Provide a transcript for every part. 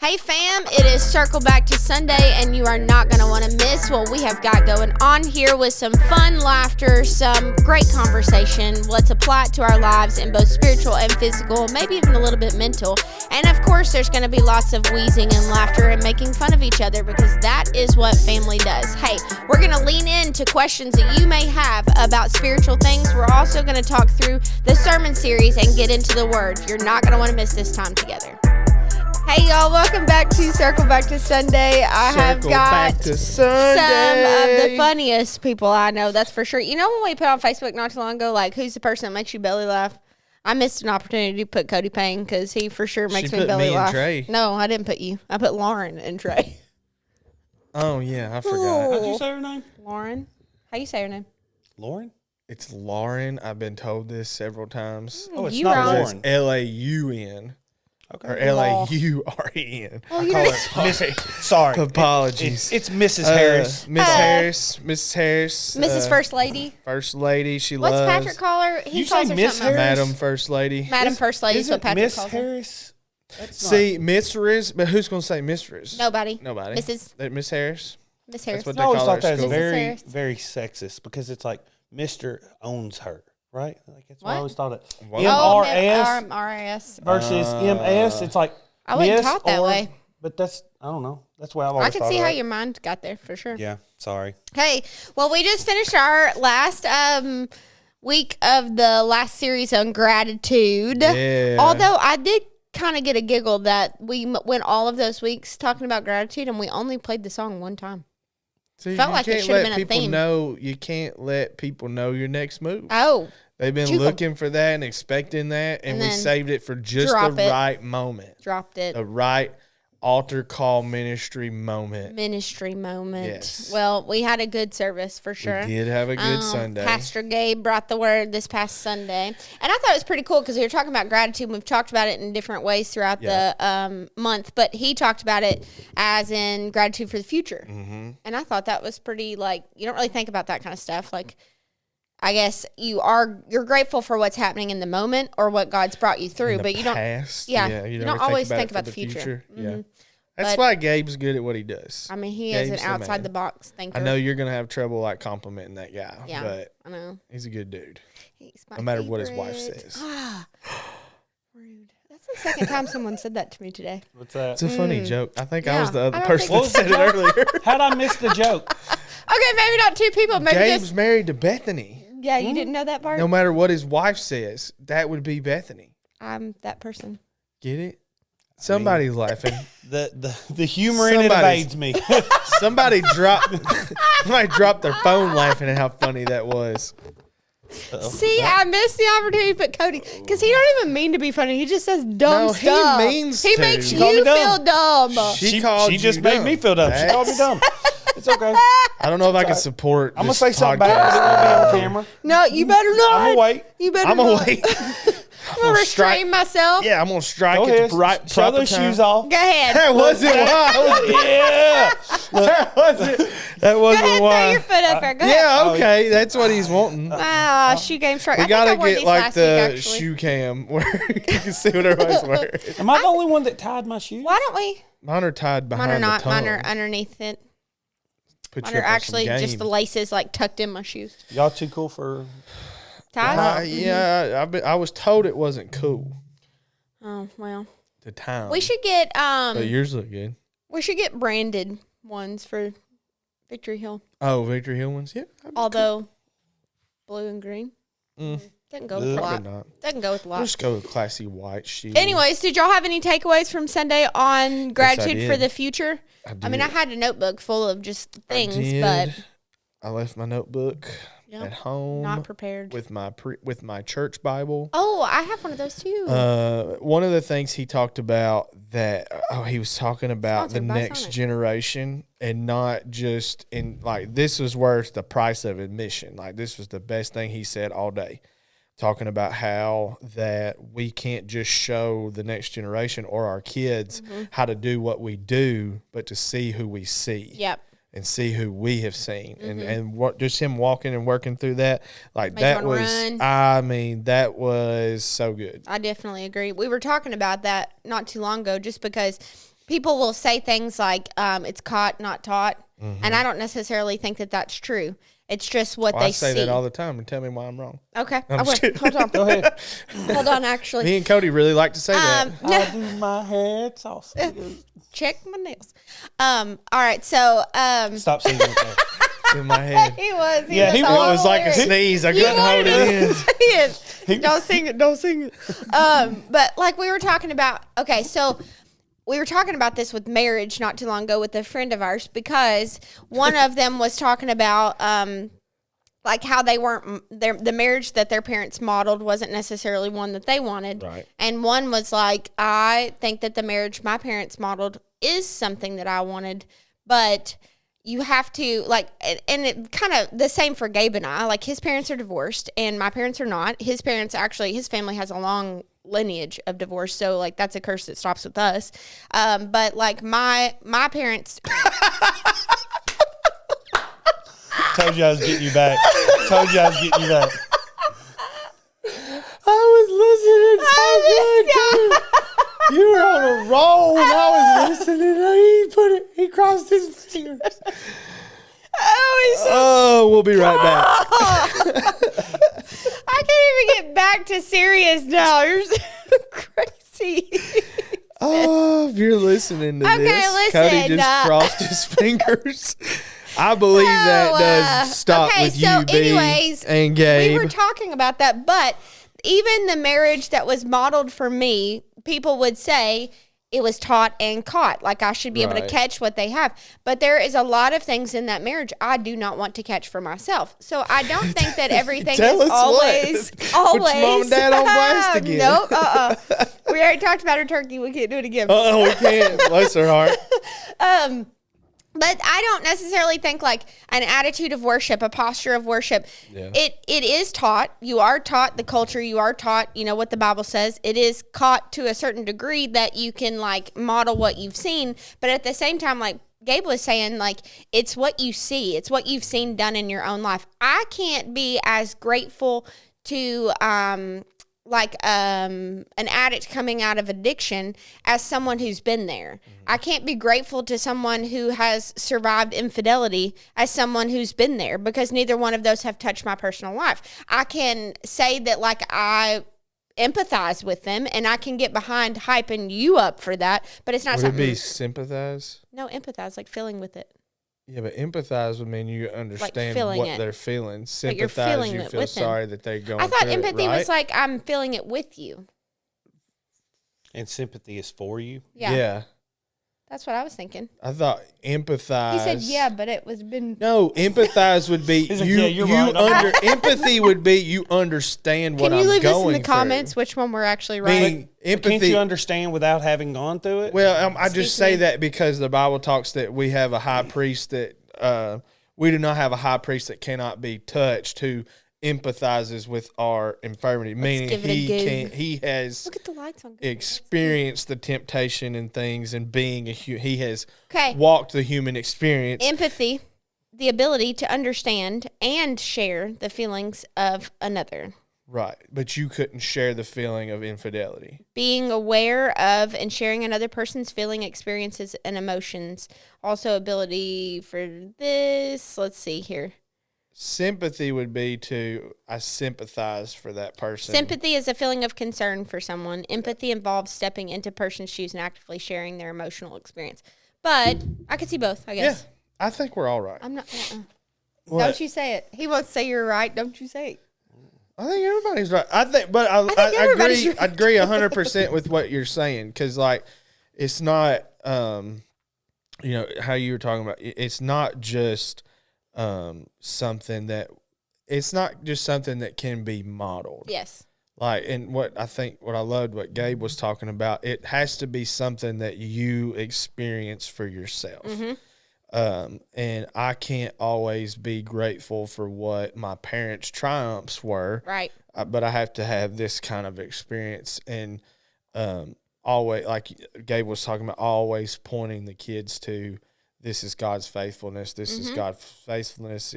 Hey fam, it is Circle Back to Sunday, and you are not going to want to miss what we have got going on here with some fun laughter, some great conversation. Let's apply it to our lives in both spiritual and physical, maybe even a little bit mental. And of course, there's going to be lots of wheezing and laughter and making fun of each other because that is what family does. Hey, we're going to lean into questions that you may have about spiritual things. We're also going to talk through the sermon series and get into the Word. You're not going to want to miss this time together. Hey y'all, welcome back to Circle Back to Sunday. I have got some of the funniest people I know, that's for sure. You know when we put on Facebook not too long ago, like, who's the person that makes you belly laugh? I missed an opportunity to put Cody Payne because he for sure makes me belly laugh. Trey. No, I didn't put you. I put Lauren and Trey. Oh, yeah, I forgot. How'd you say her name? Lauren. How you say her name? Lauren? It's Lauren. I've been told this several times. Oh, it's You not wrong. Lauren. It's L-A-U-N. Okay. Or L-A-U-R-E-N. I call her Sorry. Apologies. It's Mrs. Harris. Miss Harris. Mrs. Harris. Mrs. First Lady. First Lady. She What's loves. Patrick call her? He You calls say her Miss something else. Harris? Madam First Lady. Madam First Lady is what Patrick Miss calls her. Harris? See, Mistress, but who's going to say Mistress? Nobody. Nobody. Mrs. Miss Harris? Miss Harris. That's what I always call her thought that was at school. very, Harris. very sexist because it's like Mr. owns her, right? Like that's what I What? always thought it. What? MRS RS. versus MS. It's like I wasn't miss taught that or- way. But that's, I don't know. That's why I've always I can thought see of how it. your mind got there for sure. Yeah, sorry. Hey, well, we just finished our last week of the last series on gratitude. Yeah. Although I did kind of get a giggle that we went all of those weeks talking about gratitude and we only played the song one time. See, Felt you like it can't should have let been a people theme. know. You can't let people know your next move. Oh, They've been Juke 'em. looking for that and expecting that, and And we then saved it for just drop the it. right moment. dropped it. The right altar call ministry moment. Ministry moment. Yes. Well, we had a good service for sure. We did have a good Sunday. Pastor Gabe brought the word this past Sunday. And I thought it was pretty cool because we were talking about gratitude. We've talked about it in different ways throughout the month, but he talked about it as in gratitude for the future. Mm-hmm. And I thought that was pretty, like, you don't really think about that kind of stuff. Like, I guess you're grateful for what's happening in the moment or what God's brought you through, but you don't. Past, Yeah, you don't always think it about for the future. Yeah. Mhm. That's But- why Gabe's good at what he does. I mean, he is an Gabe's the outside man. the box thinker. I know you're going to have trouble like complimenting that guy, Yeah, but I know. he's a good dude. He's my No matter what his favorite. wife says. Ah, rude. That's the second time someone said that to me today. What's that? It's a funny joke. I think I Yeah, was the other I don't person think- that said it earlier. How'd I miss the joke? Okay, maybe not two people. Maybe Gabe's just married to Bethany. yeah. You didn't know that part. No matter what his wife says, that would be Bethany. I'm that person. Get it? Somebody's laughing. The humor in it Somebody's- evades me. Somebody dropped their phone laughing at how funny that was. See, I missed the opportunity to put Cody because he don't even mean to be funny. He just says dumb No, he stuff. means He to. makes She you called me feel dumb. dumb. She called She just you made dumb. me feel dumb. She called me dumb. It's okay. I don't know if I can support. I'm gonna this say something podcast. bad, but it won't be on camera. No, you better not. I'm gonna wait. You better I'm not. gonna wait. I'm gonna restrain myself. Yeah, I'm gonna strike Go at ahead. the right Show proper those time. shoes off. Go ahead. That wasn't why. Yeah. That wasn't. That Go wasn't ahead. Throw why. your foot up there. Go ahead. Yeah, okay, that's what he's wanting. Shoe game strike. We I think I gotta wore get these like last the week, actually. shoe cam where you can see what everybody's wearing. Am I the only one that tied my shoes? Why don't we? Mine are tied behind Mine are not. the tongue. Mine are underneath it. Put Mine you are up on some actually just game. the laces like tucked in my shoes. Y'all too cool for... Ties? Yeah, I was told it wasn't cool. Oh well. The time. We should get But yours look good. we should get branded ones for Victory Hill. Oh, Victory Hill ones. Yeah. Although blue and green Mm, doesn't go with a probably lot. not. Doesn't go with a lot. Just go with classy white shoes. Anyways, did y'all have any takeaways from Sunday on gratitude for did. the future? I mean, I had a notebook full of just things, but I left my notebook yeah, at home not prepared. with my church Bible. Oh, I have one of those too. One of the things he talked about he was talking about the Sponsored by next Sonic. generation and not just in like this was worth the price of admission. Like this was the best thing he said all day. Talking about how that we can't just show the next generation or our kids how to do what we do, but to see who we see. Yep. And see who we have seen, and what just him walking and working through that, like Make that you wanna was. run. I mean, that was so good. I definitely agree. We were talking about that not too long ago, just because people will say things like, it's caught, not taught. And I don't necessarily think that that's true. It's just what they I say see. that all the time and tell me why I'm wrong. Okay. I'm I will. just kidding. Hold on. Go ahead. Hold on, actually. Me and Cody really like to say that. I do my hair saucy. Check my nails. All right. So, Stop singing with that. In my head. he was. Yeah, he It was like a sneeze. I couldn't hold it in. He is. Don't sing it. Don't sing it. But like we were talking about, okay, so we were talking about this with marriage not too long ago with a friend of ours, because one of them was talking about like how they weren't, the marriage that their parents modeled wasn't necessarily one that they wanted. Right. And one was like, I think that the marriage my parents modeled is something that I wanted, but you have to, like, and it kind of the same for Gabe and I. Like, his parents are divorced and my parents are not. His parents actually, his family has a long lineage of divorce, so like that's a curse that stops with us. But like my parents Told you I was getting you back. Told you I was getting you back. I was listening so good, too. You were on a roll and I was listening. He crossed his fingers. Oh, we'll be right back. I can't even get back to serious now. You're so crazy. Oh, if you're listening to Okay, this, listen, Cody just crossed his fingers. I believe that does stop okay, with so you, B, anyways, and Gabe. we were talking about that, but even the marriage that was modeled for me, people would say it was taught and caught. Like, I should be able to Right. catch what they have. But there is a lot of things in that marriage I do not want to catch for myself. So I don't think that everything Tell is us always what. Put your mom and dad on blast again. Nope. We already talked about her turkey. We can't do it again. Oh, we can't. Bless her heart. But I don't necessarily think like an attitude of worship, a posture of worship. Yeah. It is taught. You are taught the culture. You are taught, what the Bible says. It is caught to a certain degree that you can like model what you've seen. But at the same time, like Gabe was saying, like, it's what you see. It's what you've seen done in your own life. I can't be as grateful to an addict coming out of addiction as someone who's been there. I can't be grateful to someone who has survived infidelity as someone who's been there, because neither one of those have touched my personal life. I can say that like I empathize with them and I can get behind hyping you up for that, but it's not Would something. it be sympathize? No, empathize, like feeling with it. Yeah, but empathize would mean you understand feeling what it. they're feeling. But you're Sympathize, feeling you it feel with them. sorry that they're going I thought through empathy it, right? was like I'm feeling it with you. And sympathy is for you. Yeah. That's what I was thinking. I thought empathize. He said, yeah, but it was been. No, empathize would be He's like, you. yeah, you're you right. under empathy would be you understand what Can you I'm leave this going in the comments through. which one we're actually right? Meaning empathy. Can't you understand without having gone through it? Well, I just say me. that because the Bible talks that we have a high priest that we do not have a high priest that cannot be touched, who empathizes with our infirmity. Meaning give it a go. he has Look at the lights on. experienced the temptation and things, and being he has Okay. walked the human experience. Empathy, the ability to understand and share the feelings of another. Right, but you couldn't share the feeling of infidelity. Being aware of and sharing another person's feeling, experiences, and emotions. Also, ability for this. Let's see here. Sympathy would be I sympathize for that person. Sympathy is a feeling of concern for someone. Empathy involves stepping into person's shoes and actively sharing their emotional experience. But I could see both, I Yeah, guess. I think we're all right. I'm not. What? Don't you say it. He won't say you're right. Don't you say it. I think everybody's right. I think everybody's agree. I agree 100% with what you're saying, because like it's not how you were talking about. It's not just something that can be modeled. Yes. Like, and what I loved what Gabe was talking about, it has to be something that you experience for yourself. Mm-hmm. And I can't always be grateful for what my parents' triumphs were. Right. But I have to have this kind of experience, and always, like Gabe was talking about, always pointing the kids to, this is God's faithfulness. This is God's faithfulness.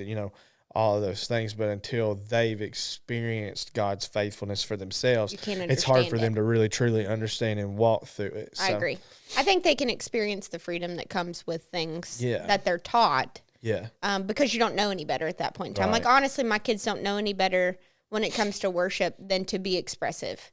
all of those things. But until they've experienced God's faithfulness for themselves, You can't it's hard understand for it. them to really, truly understand and walk through it. I agree. I think they can experience the freedom that comes with things that they're taught. Yeah. Because you don't know any better at that point in time. Right. Like, honestly, my kids don't know any better when it comes to worship than to be expressive,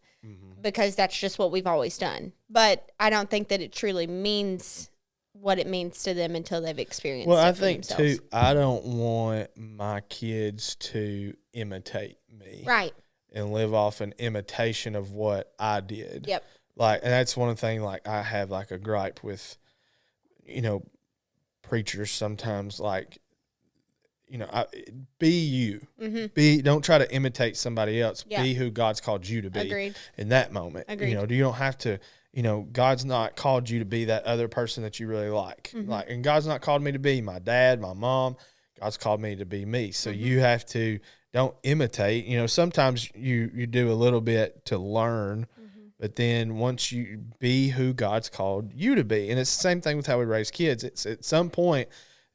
because that's just what we've always done. But I don't think that it truly means what it means to them until they've experienced it I for think themselves. too, I don't want my kids to imitate me. Right. And live off an imitation of what I did. Yep. Like, and that's one thing, like, I have, like, a gripe with, preachers sometimes, like, be you. Don't try to imitate somebody else. Yeah. Be who God's called you to be. Agreed. In that moment. Agreed. You don't have to, God's not called you to be that other person that you really like. Like, and God's not called me to be my dad, my mom. God's called me to be me. So you have to, don't imitate. Sometimes you do a little bit to learn, but then once you be who God's called you to be, and it's the same thing with how we raise kids. It's at some point,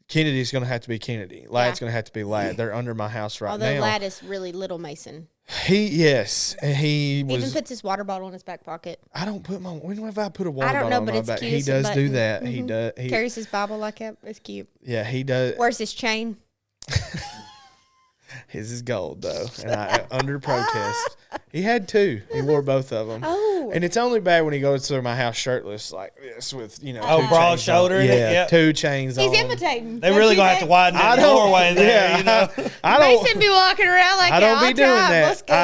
Kennedy's going to have to be Kennedy. Lad's going to have to be Lad. They're under my house right now. Although Lad is really little Mason. Yes, and he was. Even puts his water bottle in his back pocket. I don't put my. When have I put a water I don't bottle know, on but my it's back? cute. He It's a does do button. that. He does. He Carries his Bible like that. It's cute. Yeah, he does. Where's his chain? His is gold though, and under protest. He had two. He wore both of them. Oh. And it's only bad when he goes to my house shirtless like this with two broad chains shoulder on. in it? Yeah, Yep. 2 chains on. He's imitating. They really gonna have to widen that doorway there. I don't. Mason be walking around like I don't be doing that. Let's go.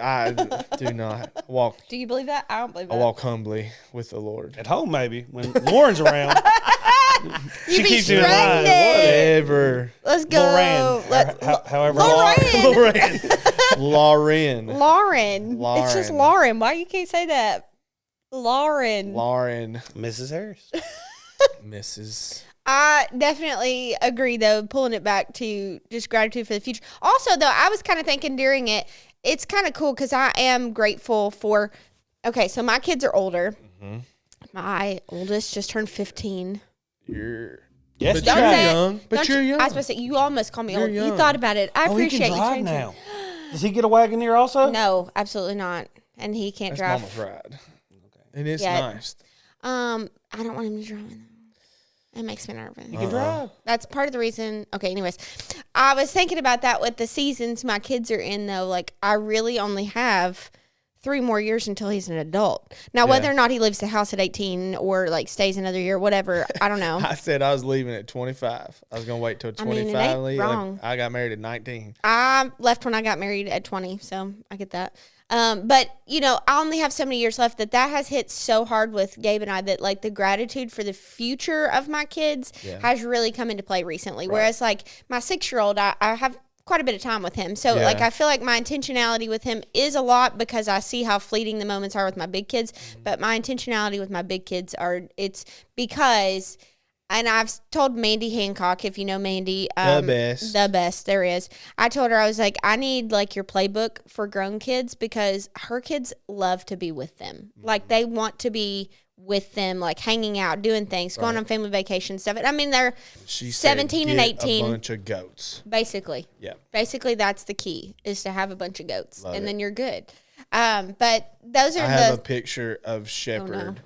I do not walk. Do you believe that? I don't believe that. I walk humbly with the Lord. At home, maybe when Lauren's around. You She be keeps doing stranded. Whatever. Let's go. Lauren. However. Lauren. Lauren. Lauren. It's just Lauren. Lauren. Why you can't say that? Lauren. Mrs. Harris. Mrs. I definitely agree, though, pulling it back to just gratitude for the future. Also, though, I was kind of thinking during it, it's kind of cool because I am grateful for, okay, so my kids are older. My oldest just turned 15. Yes, But Don't you're say it. young. But Don't you're young. I was supposed to say, you almost called me You're old. You young. thought about it. I he appreciate can you drive changing. now. Does he get a Wagoneer also? No, absolutely not. And he can't That's drive. Mama's ride. And it's Yeah. nice. I don't want him to drive. It makes me nervous. You can drive. That's part of the reason. Okay, anyways, I was thinking about that with the seasons my kids are in, though. Like, I really only have 3 more years until he's an adult. Now, whether or not he leaves the house at 18 or, like, stays another year, whatever, I don't know. I said I was leaving at 25. I was going to wait till 25. mean, it ain't leave. wrong. I got married at 19. I left when I got married at 20, so I get that. But, I only have so many years left that has hit so hard with Gabe and I that, like, the gratitude for the future of my kids has really come into play recently. Right. Whereas, like, my 6-year-old, I have quite a bit of time with him. So, like, I feel like my intentionality with him is a lot because I see how fleeting the moments are with my big kids. But my intentionality with my big kids it's because... And I've told Mandy Hancock, if you know Mandy. The best there is. I told her, I was like, I need, like, your playbook for grown kids because her kids love to be with them. Like, they want to be with them, like, hanging out, doing things, going on family vacation stuff. I mean, they're 17 and 18. A bunch of goats. Basically. Yeah. Basically, that's the key, is to have a bunch of goats. Then you're good. But those are I have a picture of Shepherd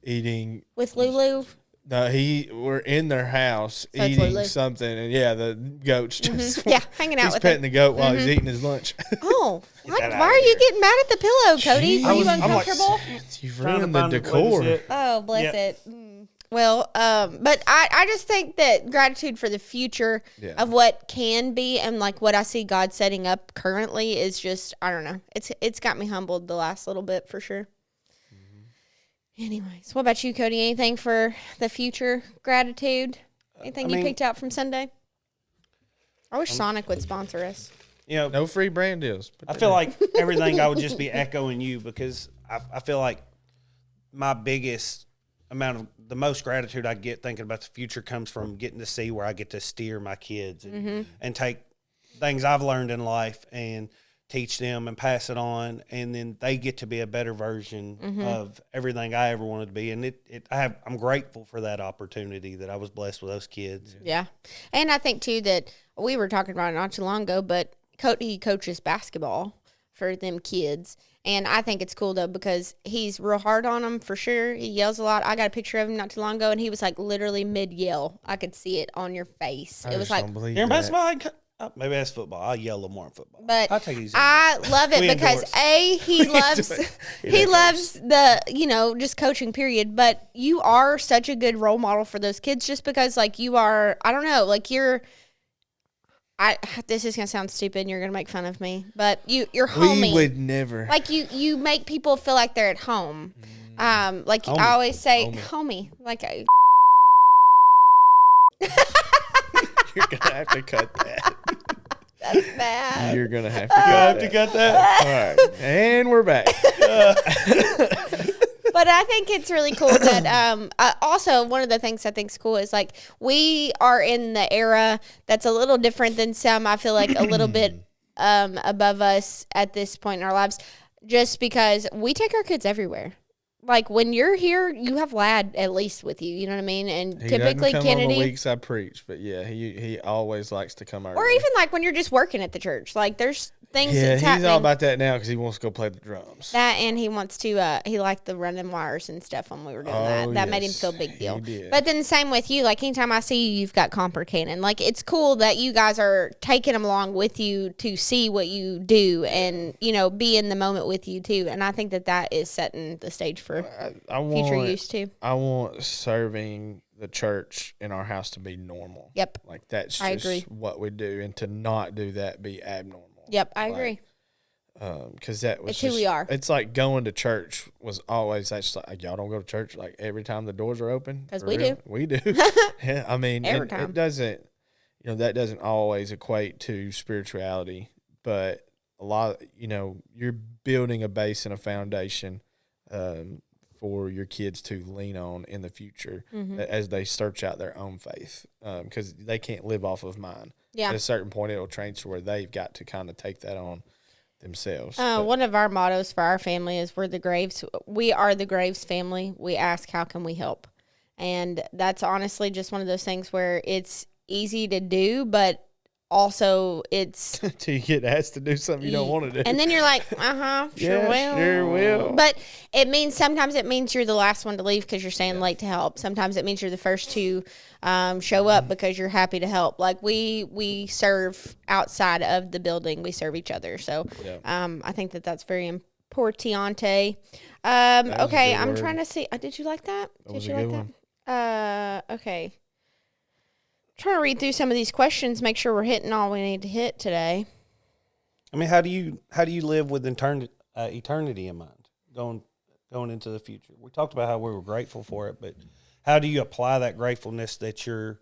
eating. with Lulu. No, we're in their house So it's eating Lulu. something, and the goat's just Yeah, hanging out he's with petting him. the goat while he's eating his lunch. Oh, what? that Why out are of you here. getting mad at the pillow, Cody? Jeez. Are you I'm like, uncomfortable? You've Trying to ruined the find it. Wait, decor. is it? Oh, bless Yeah. it. Well, but I just think that gratitude for the future of what can be and, like, what I see God setting up currently is just, I don't know. It's got me humbled the last little bit for sure. Anyways, what about you, Cody? Anything for the future gratitude? Anything you picked out from Sunday? I wish Sonic would sponsor us. No free brand deals. I feel like everything I would just be echoing you because I feel like my biggest amount of the most gratitude I get thinking about the future comes from getting to see where I get to steer my kids and take things I've learned in life and teach them and pass it on, and then they get to be a better version of everything I ever wanted to be. And I'm grateful for that opportunity that I was blessed with those kids. Yeah. And I think too that we were talking about it not too long ago, but he coaches basketball for them kids. And I think it's cool though, because he's real hard on them for sure. He yells a lot. I got a picture of him not too long ago, and he was like literally mid yell. I could see it on your face. It was like, you're in basketball. Maybe that's football. I yell a little more in football. But I'll take it easy. I love it because he loves the, just coaching period. But you are such a good role model for those kids, just because like you are, I don't know, like this is gonna sound stupid and you're gonna make fun of me, but you're homey. We would never. Like you make people feel like they're at home. Like homie. I always say homie. Like you're gonna have to cut that. That's bad. You're gonna have to cut that. All right, and we're back. But I think it's really cool that also one of the things I think is cool is like we are in the era that's a little different than some. I feel like a little bit above us at this point in our lives, just because we take our kids everywhere. Like when you're here, you have Lad at least with you. You know what I mean? And he typically doesn't come Kennedy. On the weeks I preach, but yeah, he always likes to come early. Or even like when you're just working at the church, like there's things yeah, that's he's happening. all about that now because he wants to go play the drums. That and he wants to. He liked the running wires and stuff when we were doing that. That made him feel big deal. He did. But then the same with you. Like anytime I see you, you've got Comper Cannon. Like it's cool that you guys are taking them along with you to see what you do and be in the moment with you too. And I think that is setting the stage for future use too. I want serving the church in our house to be normal. Yep. Like that's just what we do, and to not do that be abnormal. Yep, I agree. Because that was it's who we are. It's like going to church was always that's like y'all don't go to church like every time the doors are open. Because we do. We do. Yeah, I mean, every time. It doesn't. That doesn't always equate to spirituality, but a lot. You're building a base and a foundation for your kids to lean on in the future as they search out their own faith, because they can't live off of mine. Yeah. At a certain point, it'll change to where they've got to kind of take that on themselves. One of our mottos for our family is we are the Graves family. We ask, how can we help? And that's honestly just one of those things where it's easy to do, but also it's till you get asked to do something you don't want to do. And then you're like, sure will. But sometimes it means you're the last one to leave because you're staying late to help. Sometimes it means you're the first to show up because you're happy to help. Like we serve outside of the building. We serve each other. So I think that's very importante. Okay, I'm trying to see. Did you like that? Did you like that? Okay. Trying to read through some of these questions, make sure we're hitting all we need to hit today. I mean, how do you live with eternity in mind, going into the future? We talked about how we were grateful for it, but how do you apply that gratefulness that you're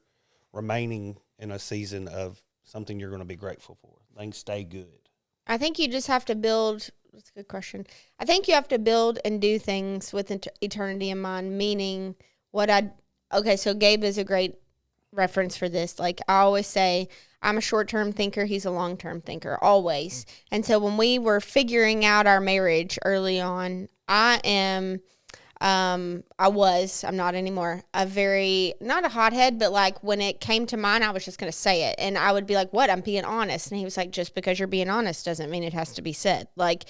remaining in a season of something you're going to be grateful for? Things stay good. I think you just have to build. That's a good question. I think you have to build and do things with eternity in mind. Meaning, so Gabe is a great reference for this. Like I always say, I'm a short-term thinker. He's a long-term thinker, always. And so when we were figuring out our marriage early on, I'm not anymore, not a hothead, but like when it came to mine, I was just going to say it. And I would be like, what? I'm being honest. And he was like, just because you're being honest doesn't mean it has to be said. Like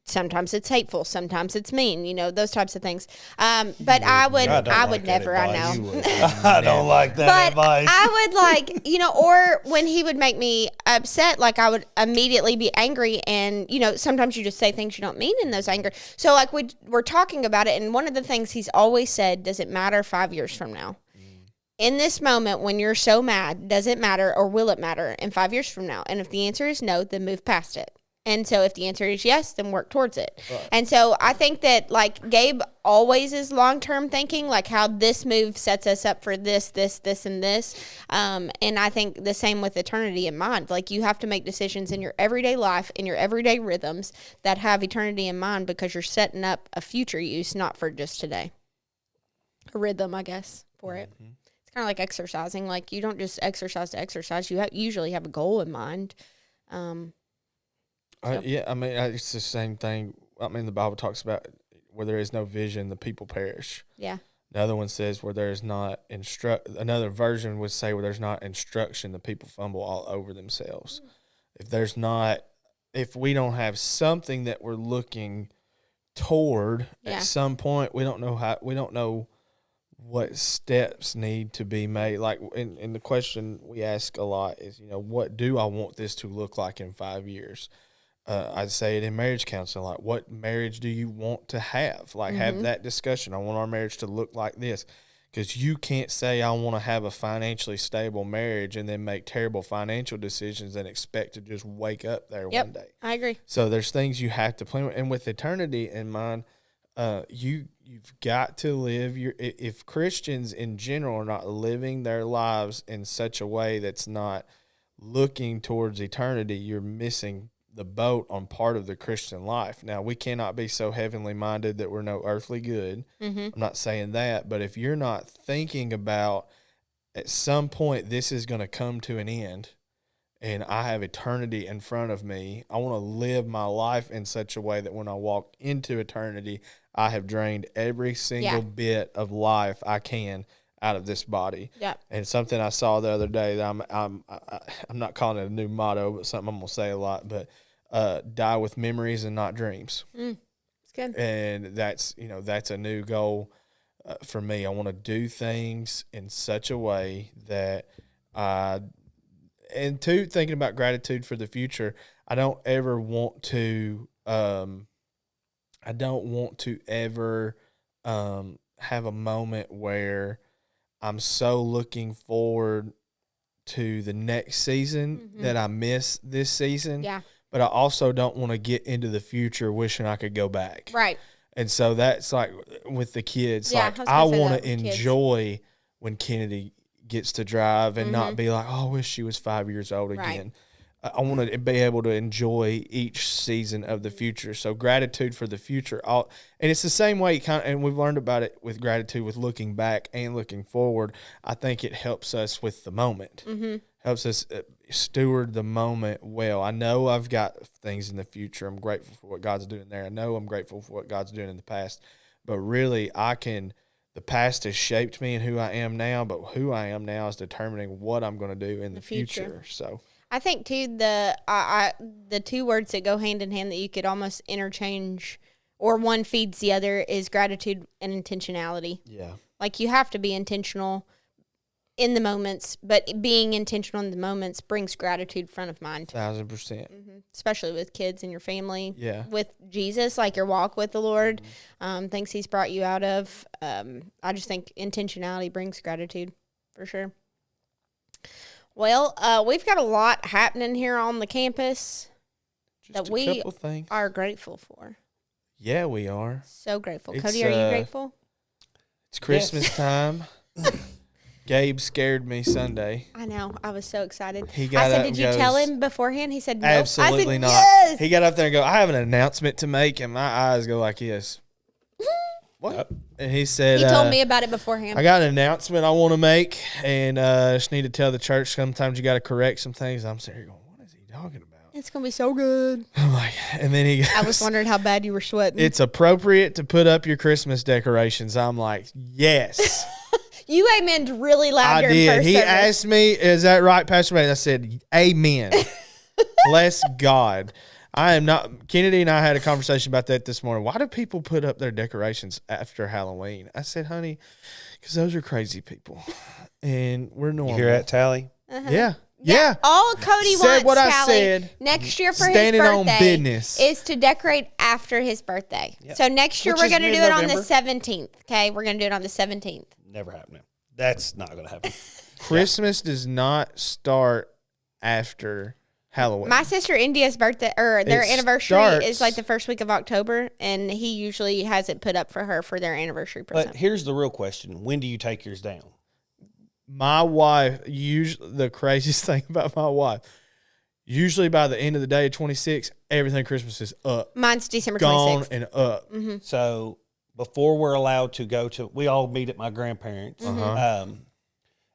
sometimes it's hateful, sometimes it's mean, those types of things. But I would never, I know. I don't like that advice. I would or when he would make me upset, like I would immediately be angry. And, sometimes you just say things you don't mean in those anger. So like we're talking about it. And one of the things he's always said, does it matter 5 years from now? In this moment, when you're so mad, does it matter or will it matter in 5 years from now? And if the answer is no, then move past it. And so if the answer is yes, then work towards it. Right. And so I think that like Gabe always is long-term thinking, like how this move sets us up for this, and this. And I think the same with eternity in mind. Like you have to make decisions in your everyday life, in your everyday rhythms that have eternity in mind, because you're setting up a future use, not for just today. A rhythm, I guess, for it. It's kind of like exercising. Like you don't just exercise to exercise. You usually have a goal in mind. Yeah, I mean, it's the same thing. I mean, the Bible talks about where there is no vision, the people perish. Yeah. Another one says where there is not another version would say where there's not instruction, the people fumble all over themselves. If we don't have something that we're looking toward at some point, we don't know what steps need to be made. Like in the question we ask a lot is, what do I want this to look like in 5 years? I'd say it in marriage counseling, like what marriage do you want to have? Like have that discussion. I want our marriage to look like this, because you can't say I want to have a financially stable marriage and then make terrible financial decisions and expect to just wake up there one day. I agree. So there's things you have to plan with, and with eternity in mind, you've got to live if Christians in general are not living their lives in such a way that's not looking towards eternity, you're missing the boat on part of the Christian life. Now, we cannot be so heavenly minded that we're no earthly good. I'm not saying that, but if you're not thinking about at some point this is going to come to an end and I have eternity in front of me, I want to live my life in such a way that when I walk into eternity, I have drained every single bit of life I can out of this body. Yeah. And something I saw the other day that I'm not calling it a new motto, but something I'm gonna say a lot. But die with memories and not dreams. It's good. And that's a new goal for me. I want to do things in such a way that thinking about gratitude for the future. I don't ever want to. I don't want to ever have a moment where I'm so looking forward to the next season that I miss this season. Yeah. But I also don't want to get into the future wishing I could go back. Right. And so that's like with the kids. Yeah, like I I was gonna say want that to with kids. enjoy when Kennedy gets to drive and not be like, oh, I wish she was 5 years old Right. again. I want to be able to enjoy each season of the future. So gratitude for the future. And it's the same way and we've learned about it with gratitude, with looking back and looking forward. I think it helps us with the moment, helps us steward the moment well. I know I've got things in the future. I'm grateful for what God's doing there. I know I'm grateful for what God's doing in the past, but really the past has shaped me and who I am now, but who I am now is determining what I'm going to do in the future. So I think too the two words that go hand in hand that you could almost interchange, or one feeds the other, is gratitude and intentionality. yeah, Like you have to be intentional in the moments, but being intentional in the moments brings gratitude front of mind. 1,000%. Especially with kids and your family. Yeah. With Jesus, like your walk with the Lord, things He's brought you out of. I just think intentionality brings gratitude for sure. Well, we've got a lot happening here on the campus Just that a we couple things. are grateful for. Yeah, we are. So grateful. It's, Cody, are you grateful? It's Christmas time. Gabe scared me Sunday. I know. I was so excited. He got I said, up did and you goes, tell him beforehand? He said, no. Absolutely I said, not. Yes! He got up there and go, I have an announcement to make, and my eyes go like this. What? And he said, He told me about it beforehand. I got an announcement I want to make, and I just need to tell the church sometimes you got to correct some things. I'm sitting here going, what is he talking about? It's going to be so good. I'm like, and then he goes, I was wondering how bad you were sweating. it's appropriate to put up your Christmas decorations. I'm like, yes. You amened really loud I during did. first He service. asked me, is that right, Pastor Bates? I said, amen. Bless God. I am not. Kennedy and I had a conversation about that this morning. Why do people put up their decorations after Halloween? I said, honey, because those are crazy people. And we're normal. You hear that, Tally? Yeah. Yeah. All Cody Said wants, what I Callie, said. next year for Standing his on birthday business. is to decorate after his birthday. Yep. So next year Which we're is going to do it on the mid-November. 17th. Okay, we're going to do it on the 17th. Never happening. That's not going to happen. Christmas does not start after Halloween. My sister India's birthday, or their It anniversary, starts- is like the first week of October, and he usually has it put up for her for their anniversary present. But here's the real question. When do you take yours down? My wife, usually the craziest thing about my wife, usually by the end of the day, 26, everything Christmas is up, Mine's December 26th. gone and up. So before we're allowed to go to, we all meet at my grandparents.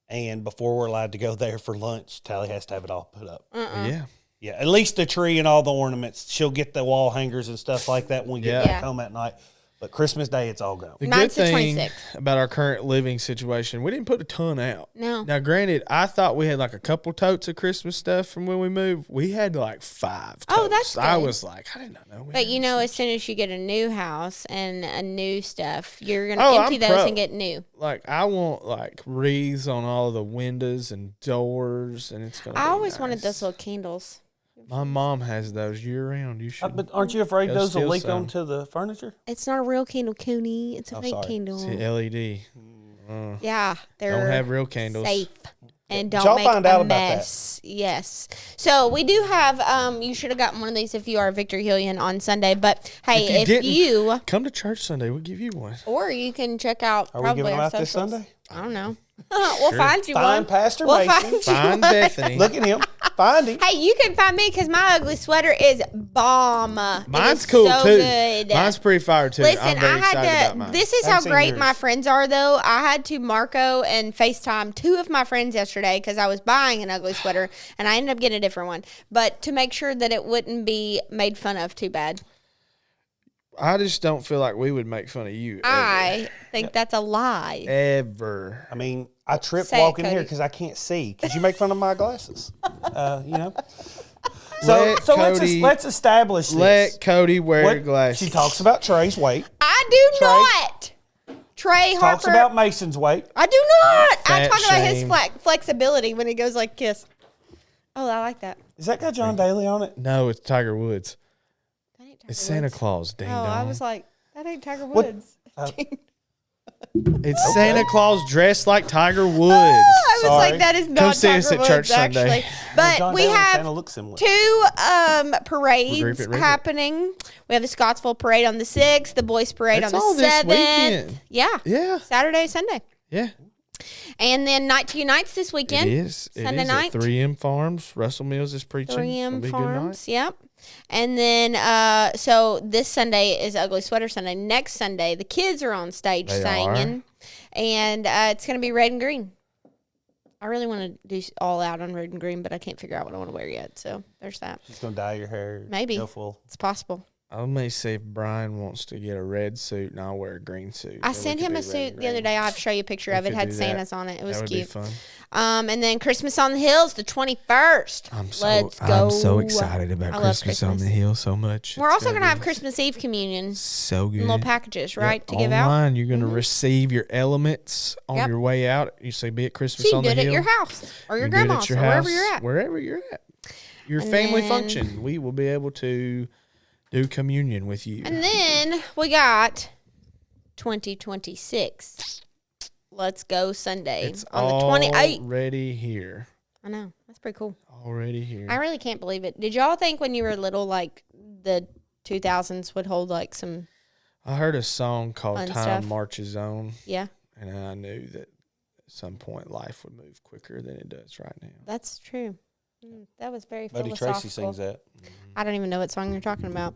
And before we're allowed to go there for lunch, Tally has to have it all put up. Yeah. Yeah, at least the tree and all the ornaments. She'll get the wall hangers and stuff like that when we get Yeah. back home at night. But Christmas Day, it's all gone. The Mine's good the thing 26th. about our current living situation, we didn't put a ton out. No. Now, granted, I thought we had like a couple totes of Christmas stuff from when we moved. We had like 5 totes. Oh, that's I good. was like, I did not know. But you know, as soon as you get a new house and a new stuff, you're gonna Oh, empty I'm those pro. and get new. Like, I want like wreaths on all the windows and doors, and it's gonna. I be always wanted nice. those little candles. My mom has those year round. You should. But aren't you afraid Go those will steal leak some. onto the furniture? It's not a real candle, Cooney. It's a Oh, fake sorry. candle. See, LED. Yeah, they're Don't have real candles. safe and Did don't y'all make find a out about that? mess. Yes. So we do have. You should have gotten one of these if you are a Victor Hillian on Sunday. But hey, if didn't, you come to church Sunday, we'll give you one. or you can check out. Are we probably giving them our out this socials. Sunday? I don't know. We'll find you Find one. Pastor We'll Mason. find you Find one. Bethany. Look at him. Find him. Hey, you can find me because my ugly sweater is bomb. It Mine's is cool so too. Good. Mine's pretty fire too. Listen, I'm very I excited had about to. mine. This is Haven't how seen great yours. my friends are, though. I had to Marco and FaceTime 2 of my friends yesterday because I was buying an ugly sweater and I ended up getting a different one, but to make sure that it wouldn't be made fun of too bad. I just don't feel like we would make fun of you. I think that's a lie. Ever. I mean, I trip Say it, walking here Cody. because I can't see. Because you make fun of my glasses. You know. Let So Cody- let's establish this. Let Cody wear What- glasses. She talks about Trey's weight. I do Trey- not. Trey Talks Harper. about Mason's weight. I do not. I Fat talk about his shame. flexibility when he goes like kiss. Oh, I like that. Is that got John Daly on it? No, it's Tiger Woods. That ain't Tiger It's Santa Woods. Claus. Ding Oh, dong. I was like, that ain't Tiger What- Woods. It's Santa Claus dressed like Tiger Woods. I was Sorry. like, that is Come not see Tiger us at Woods, church actually. Sunday. But John we Daly and have Santa look similar. 2 We'll parades reap it. happening. We have the Scottsville parade on the 6th, the boys parade That's on all the this 7th. weekend. Yeah. Yeah. Saturday, Sunday. Yeah. And then Night to Unites this weekend. It is. It Sunday is night. at 3M Farms. Russell Mills is preaching. 3M It'll be a good night. Farms. Yep. And then, so this Sunday is Ugly Sweater Sunday. Next Sunday, the kids are on stage They singing. And it's going to be red and green. I really want to do all out on red and green, but I can't figure out what I want to wear yet. So there's that. She's gonna dye your hair. Maybe. Go full. It's possible. I may see if Brian wants to get a red suit and I'll wear a green suit. I Then we sent could him do a red suit and the other green. day. I'll have to show you a picture of We it. It could had do that. Santa's on it. It was That would cute. be fun. And then Christmas on the Hills, the 21st. Let's go. I'm so excited about I love Christmas on the Christmas. Hill so much. We're It's also going to have be Christmas Eve communion so good. in little packages, right, Yep, to give out. online, you're going to receive your elements on Yep. your way out. You say, be at So Christmas you can on do the it at Hill. your house or your You can do it grandma's at your or wherever house, you're at. Wherever you're at. Your And family then- function. We will be able to do communion with you. And then we got 2026. Let's go Sunday It's on the 28th. already here. I know. That's pretty cool. Already here. I really can't believe it. Did y'all think when you were little, like the 2000s would hold like some, I heard a song called Fun Time stuff. Marches On, yeah, and I knew that at some point life would move quicker than it does right now. that's true. That was very Buddy philosophical. Tracy sings that. I don't even know what song you're talking about.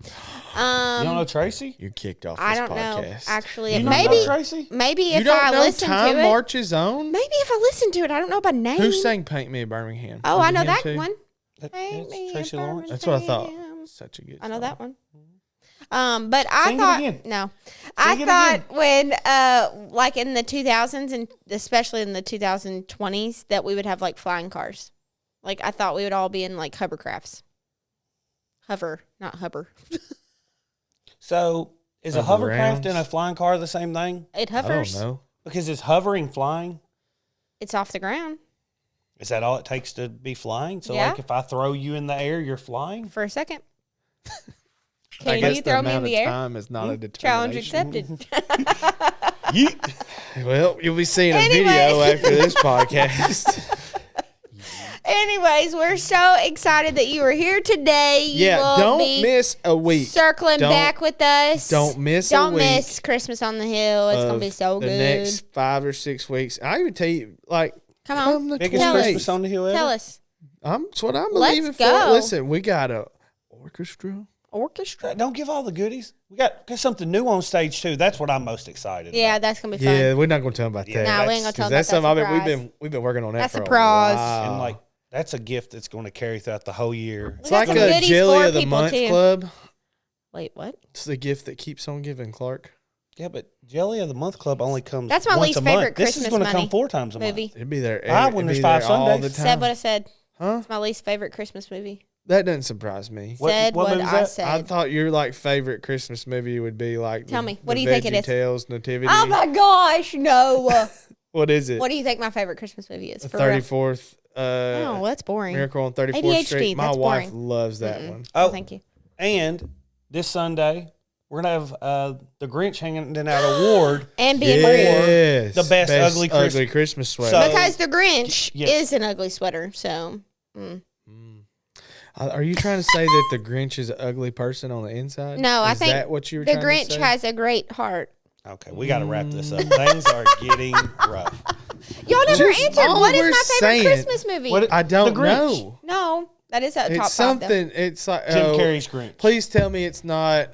You don't know Tracy? You're kicked off I this don't know. podcast. Actually, You it don't maybe know Tracy? maybe You if don't I know listen Time to it, Marches On? maybe if I listen to it, I don't know by name. Who sang Paint Me a Birmingham? Oh, Was I it know him that too? one. That- Paint that's me a Tracy Lawrence. That's what I thought. Birmingham. Such a good I know song. that one. But I Sing it thought again. no, I Sing it thought when like in the 2000s and especially in the 2020s that we would have like flying cars. Like I thought we would all be in like hovercrafts. Hover, not hover. So is a Hover hovercraft rounds. and a flying car the same thing? It I hovers. don't know. Because it's hovering, flying. It's off the ground Is that all it takes to be flying? So Yeah. like if I throw you in the air, you're flying? for a second. I Can guess you the throw me in amount the of air? time is not a Challenge determination. accepted. Well, you'll be seeing a Anyways. video after this podcast. Anyways, we're so excited that you are here today. You Yeah, will don't be miss a week. circling Don't- back with us. don't miss a Don't week miss Christmas on the Hill. It's gonna of be so the good. next 5 or 6 weeks. I even tell you, like, Come on. the Biggest 28th. Christmas on the hill ever? Tell us. That's what I'm Let's believing go. for. Listen, we got a orchestra. Orchestra. Don't give all the goodies. We got something new on stage too. That's what I'm most excited Yeah, about. that's gonna be fun. Yeah, we're not going to tell them about Yeah. that. Nah, we ain't gonna tell them That's about something that we've been working on that That's for surprise. a while. And like That's a gift that's going to carry throughout the whole year. It's got like some a goodies Jelly for of the people, Month too. club. Wait, what? It's the gift that keeps on giving, Clark. Yeah, but Jelly of the Month Club only comes That's my once least a month. favorite This is Christmas going to come money 4 times a movie. month. It'd be there. When It'd there's be 5 there all the Sundays. time. Said what I said. Huh? It's my least favorite Christmas movie. That doesn't surprise me. Said what what movie's I that? said. I thought your like favorite Christmas movie would be like. Tell me, what do you think it is? Tales, Nativity. Oh my gosh, no. What is it? What do you think my favorite Christmas movie is? For real? 34th. Oh, that's boring. Miracle on 34th ADHD, Street. My that's wife boring. loves that one. Oh, Oh, thank you. and this Sunday we're going to have the Grinch handing out award And being Yes. the best ugly Christmas sweater. So- because the Grinch Yes. is an ugly sweater. So Are you trying to say that the Grinch is an ugly person on the inside? No, I Is think that what you were the trying Grinch to say? has a great heart. Okay, we got to wrap this up. Things are getting rough. Y'all never Just answered. all What is we're my favorite saying- Christmas movie? What- I don't The Grinch. know. No, that is a top It's five. Though. something. It's like Jim Carrey's Grinch. Please tell me it's not.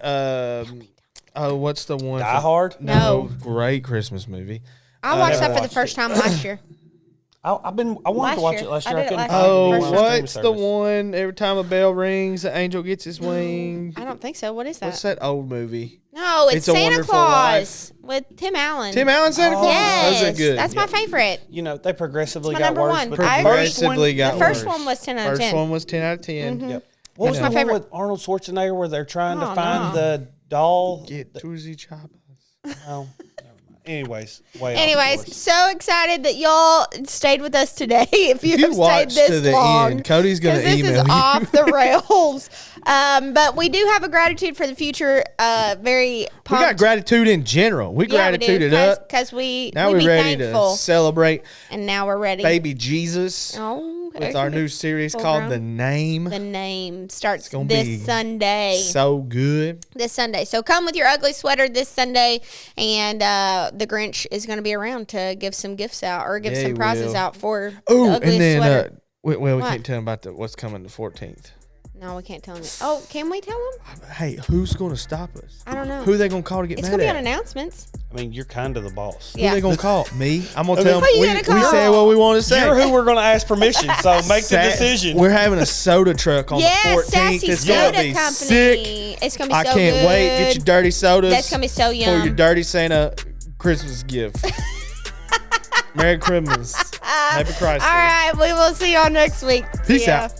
What's the one? Die Hard? No. Great Christmas movie. I watched that never for the watched first time last year. I wanted Last to watch year. it last I year. I did it couldn't last find year. Oh, it. First what's Streaming the service. one? Every time a bell rings, the angel gets his wing. I don't think so. What is that? What's that old movie? No, it's It's a Santa Wonderful Claus with Tim Allen. Tim Allen, Santa Claus. Yes, Those are good. that's my favorite. You know, they progressively It's my got number worse. one. But I the agree. first one, Progressively got The first worse. one was 10 out of First 10. one was 10 out of 10. Mm-hmm. Yep. what was That's the my one favorite. with Arnold Schwarzenegger where they're trying to Oh, find no. the doll? Get Tuesday choppers. Oh, never mind. Anyways, way off Anyways, course. so excited that y'all stayed with us today. If you If have you stayed watched this to the long, end, Cody's going to 'cause this email is you. off the rails. But we do have a gratitude for the future. Very We pumped. got gratitude in general. We gratitude up. because we Now we we're be ready thankful, to celebrate and now we're ready. baby Jesus Oh, with our new series full called grown. The Name. The name starts gonna this be Sunday. So good. This Sunday. So come with your ugly sweater this Sunday, and the Grinch is going to be around to give some gifts out or give Yeah, some he prizes will. out for Oh, the and ugliest then sweater. we What? can't tell them about what's coming the 14th. No, we can't tell them. Oh, can we tell them? Hey, who's going to stop us? I don't know. Who are they going to call to get It's mad going to be at? on announcements. I mean, you're kind of the boss. Who Yeah. they going to call? Me? I'm going to tell Who you them. gonna We call? said what we want to say. You're who we're going to ask permission, so make the Sa- decision. We're having a soda truck on Yes, the 14th. Sassy It's going Soda to be Company. sick. It's going to be I so can't good. wait. Get your dirty sodas. That's going to be so for yum. your dirty Santa Christmas gift. Merry Christmas. Happy Christmas. All right, we will see y'all next week. Peace See ya. out.